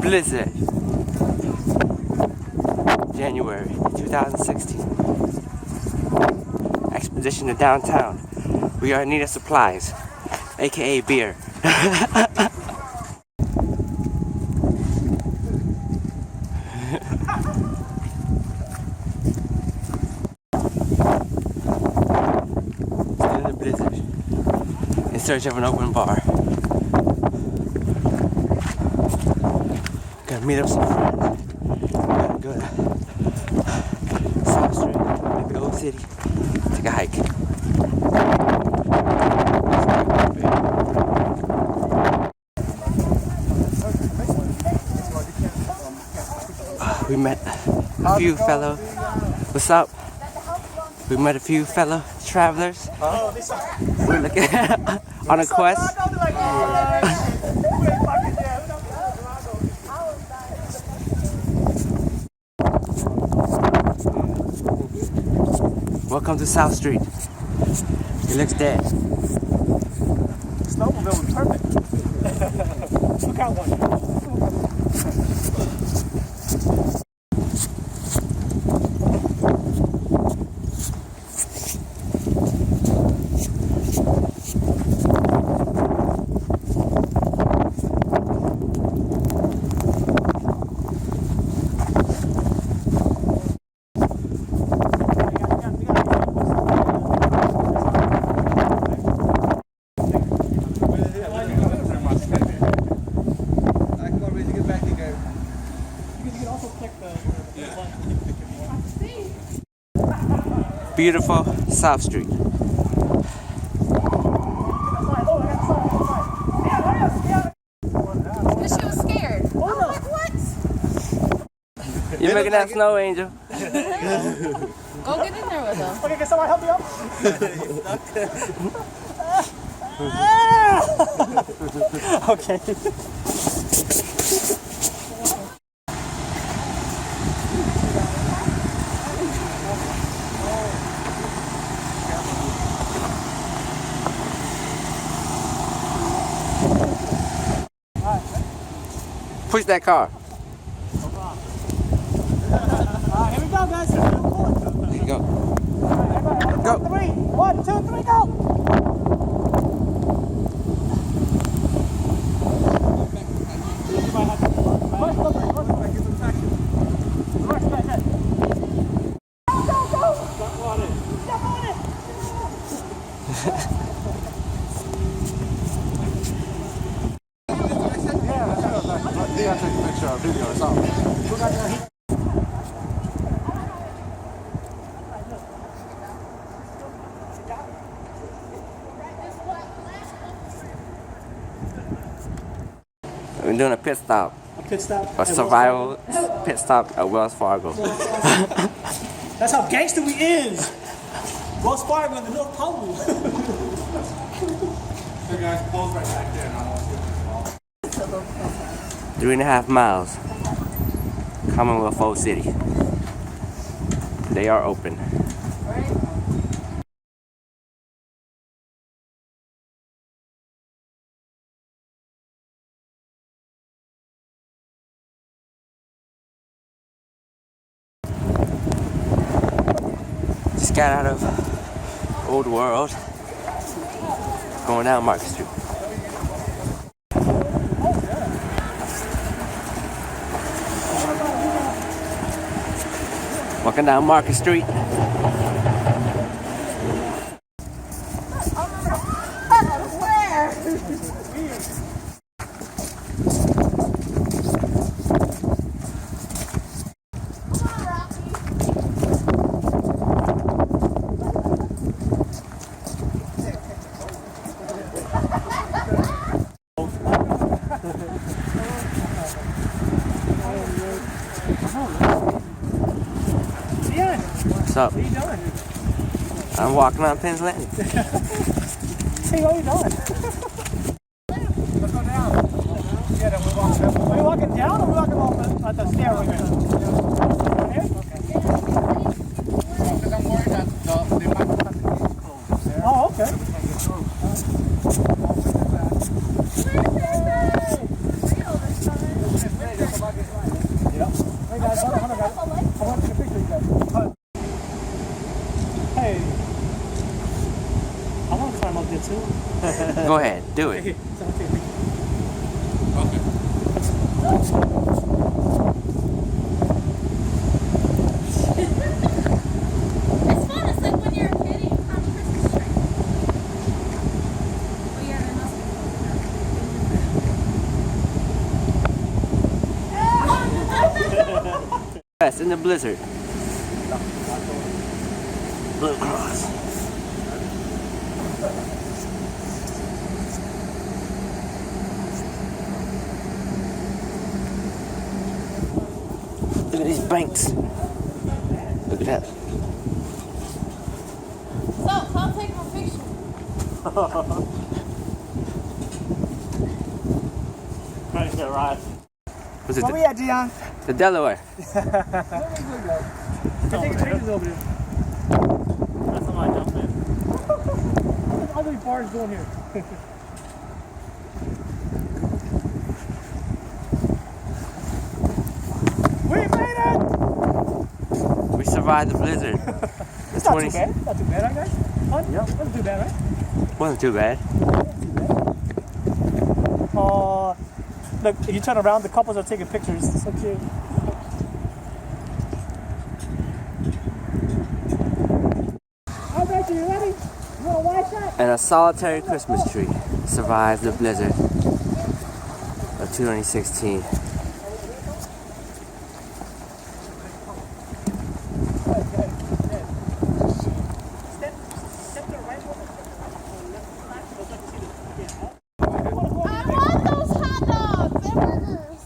blizzard. January 2016. Expedition to downtown. We are in need of supplies, aka beer. Still in the blizzard. In search of an open bar. Gotta meet up some friends. Gotta go to South Street, maybe Old City. Take a hike. We met a few fellow. What's up? We met a few fellow travelers. We're looking on a quest. Welcome to South Street. It looks dead. Snowmobile was perfect. Look out one. Beautiful South Street. Because she was scared. I was like, what? You're making that snow angel. Go get in there with them. Okay, can someone help me up? Okay. Push that car. Here we go, guys. There you go. Go. 3. 1, 2, 3, go. We're doing a pit stop. A pit stop. A survival pit stop at Wells Fargo. That's how gangster we is. Wells Fargo in the North Pole. Hey guys, close right back there. 3.5 miles. Commonwealth Old City. They are open. Just got out of Old World. Going down Market Street. Walking down Market Street. Where? What's up? What are you doing? I'm walking on Penn's Landing. Hey, what are you doing? Let's go down. Yeah, then we're walking down. Are you walking down or are we walking up the stairway? Right here? Okay. Because I'm worried that they might have to close. Oh, okay. Hey guys, hold on, guys. I want to take a picture of you guys. Hey. I want to climb up there too. Go ahead, do it. Okay, so I'll take a picture. It's fun. It's like when you're a kid and you climb a Christmas tree. Oh yeah, it must be. Yes, in the blizzard. Blue Cross. Look at these banks. Look at that. So, come take my picture. Trying to get right. Was it Where we at, Dion? the Delaware? Take pictures over there. That's not my jump in. What are these bars doing here? We made it! We survived the blizzard. It's not too bad. Not too bad, right, guys? Huh? Yep. Wasn't too bad, right? Wasn't too bad. Look, if you turn around, the couples are taking pictures. It's so cute. All right, you ready? You want a wide shot? And a solitary Christmas tree survived the blizzard of 2016. I want those hot dogs and burgers.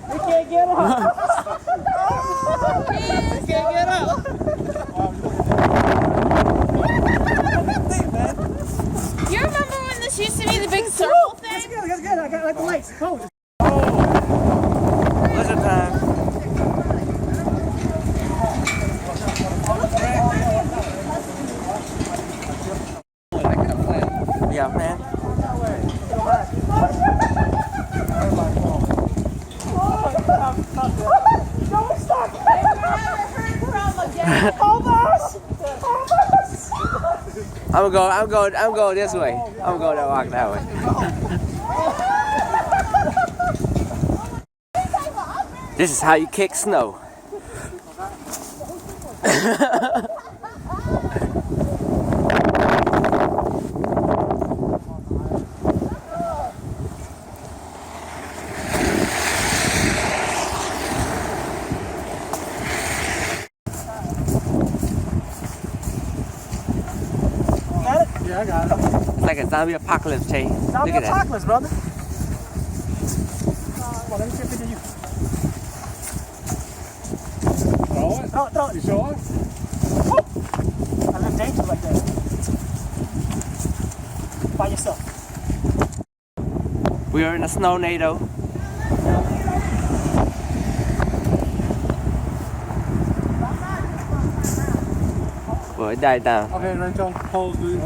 We can't get up. We can't get up. You remember when this used to be the big circle thing? That's good. That's good. I got like the lights. Oh. Blizzard time. Yeah, man. Don't stop. Never heard from again. Almost. I'm going this way. I'm going to walk that way. This is how you kick snow. Got it? Yeah, I got it. It's like a zombie apocalypse, Jay. Zombie Look at that. apocalypse, brother. Come on, let me see a picture of you. Throw it? Throw it. You sure? I live dangerous like that. By yourself. We are in a snow NATO. Well, it died down. Okay, then don't hold the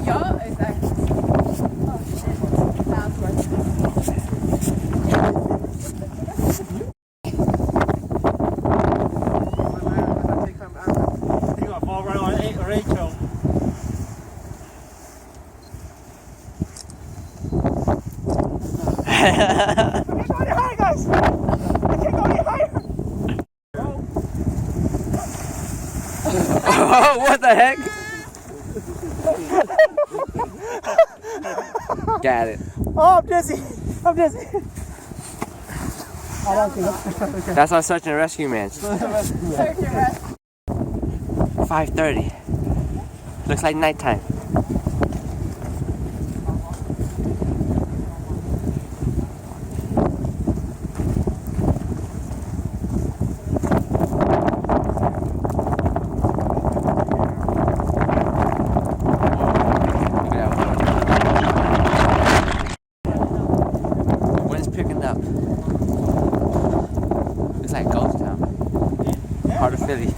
Yeah, exactly. Sounds right. You got fall right on Rachel. I can't go any higher, guys. I can't go any higher. Oh, what the heck? Got it. Oh, I'm dizzy. I'm dizzy. That's our search and rescue man. Search and rescue. 5:30. Looks like nighttime. picking up. It's like ghost town. Part of Philly.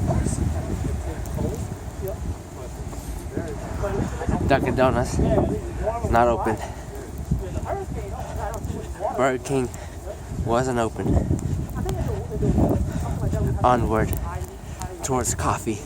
Dunkin' Donuts, not open. Burger King wasn't open. Onward towards coffee.